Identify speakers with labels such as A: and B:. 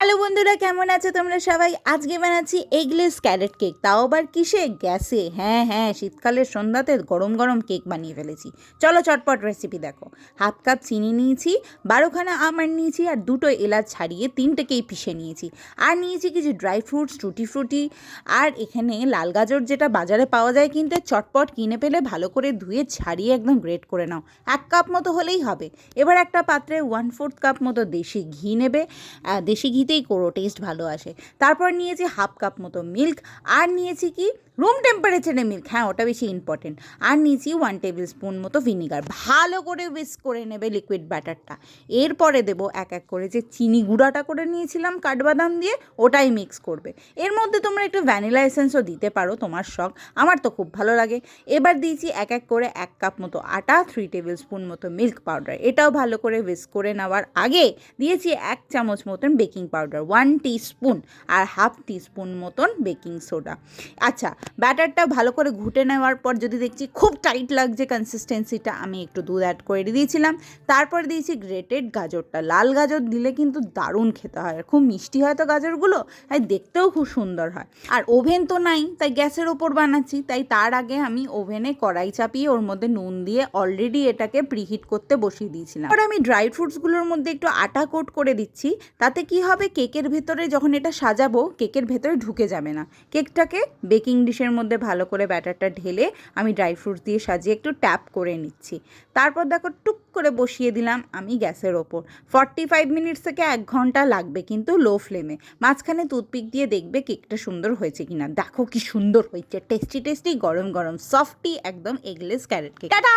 A: Hello বন্ধুরা, কেমন আছো তোমরা সবাই? আজকে বানাচ্ছি এগলেস ক্যারেট কেক, তাও আবার কিসে? গ্যাসে। হ্যাঁ, শীতকালের সন্ধ্যাতে গরম গরম কেক বানিয়ে ফেলেছি। চলো চটপট রেসিপি দেখো। 1/2 কাপ চিনি নিয়েছি, 12খানা আমন্ড নিয়েছি, আর 2টো এলাচ ছাড়িয়ে 3টেকেই পিষে নিয়েছি। আর নিয়েছি কিছু ড্রাই ফ্রুটস, টুটি ফ্রুটি, আর এখানে লাল গাজর, যেটা বাজারে পাওয়া যায় কিনতে, চটপট কিনে পেলে ভালো করে ধুয়ে ছাড়িয়ে একদম গ্রেট করে নাও। 1 কাপ মতো হলেই হবে। এবার একটা পাত্রে 1/4 কাপ মতো দেশি ঘি নেবে। দেশি ঘিতেই করো, টেস্ট ভালো আসে। তারপর নিয়েছি 1/2 কাপ মতো মিল্ক, আর নিয়েছি কি রুম টেম্পারেচারে মিল্ক, হ্যাঁ ওটা বেশি ইম্পর্টেন্ট। আর নিয়েছি 1 টেবিল স্পুন মতো ভিনিগার। ভালো করে উইস্ক করে নেবে লিকুইড ব্যাটারটা। এরপরে দেবো এক এক করে যে চিনি গুঁড়াটা করে নিয়েছিলাম কাঠবাদাম দিয়ে, ওটাই মিক্স করবে। এর মধ্যে তোমরা একটু ভ্যানিলা এসেন্সও দিতে পারো, তোমার শখ, আমার তো খুব ভালো লাগে। এবার দিয়েছি এক এক করে 1 কাপ মতো আটা, 3 টেবিল স্পুন মতো মিল্ক পাউডার। এটাও ভালো করে উইস্ক করে নেওয়ার আগে দিয়েছি 1 চামচ মতন বেকিং পাউডার, 1 টিস্পুন, আর 1/2 টিস্পুন মতন বেকিং সোডা। আচ্ছা, ব্যাটারটা ভালো করে ঘুটে নেওয়ার পর যদি দেখছি খুব টাইট লাগছে কনসিস্টেন্সিটা, আমি একটু দুধ অ্যাড করে দিয়েছিলাম। তারপর দিয়েছি গ্রেটেড গাজরটা। লাল গাজর দিলে কিন্তু দারুণ খেতে হয়, আর খুব মিষ্টি হয় তো গাজরগুলো, তাই দেখতেও খুব সুন্দর হয়। আর ওভেন তো নাই, তাই গ্যাসের ওপর বানাচ্ছি, তাই তার আগে আমি ওভেনে কড়াই চাপিয়ে ওর মধ্যে নুন দিয়ে অলরেডি এটাকে প্রিহিট করতে বসিয়ে দিয়েছিলাম। আর আমি ড্রাই ফ্রুটসগুলোর মধ্যে একটু আটা কোট করে দিচ্ছি, তাতে কি হবে, কেকের ভেতরে যখন এটা সাজাবো কেকের ভেতরে ঢুকে যাবে না। কেকটাকে বেকিং ডিশের মধ্যে ভালো করে ব্যাটারটা ঢেলে আমি ড্রাই ফ্রুটস দিয়ে সাজিয়ে একটু ট্যাপ করে নিচ্ছি। তারপর দেখো টুক করে বসিয়ে দিলাম আমি গ্যাসের ওপর। 45 মিনিটস থেকে 1 ঘন্টা লাগবে, কিন্তু লো ফ্লেমে। মাঝখানে টুথপিক দিয়ে দেখবে কেকটা সুন্দর হয়েছে কিনা। দেখো কি সুন্দর হয়েছে, টেস্টি টেস্টি গরম গরম সফটি একদম এগলেস ক্যারেট কেক। টাটা।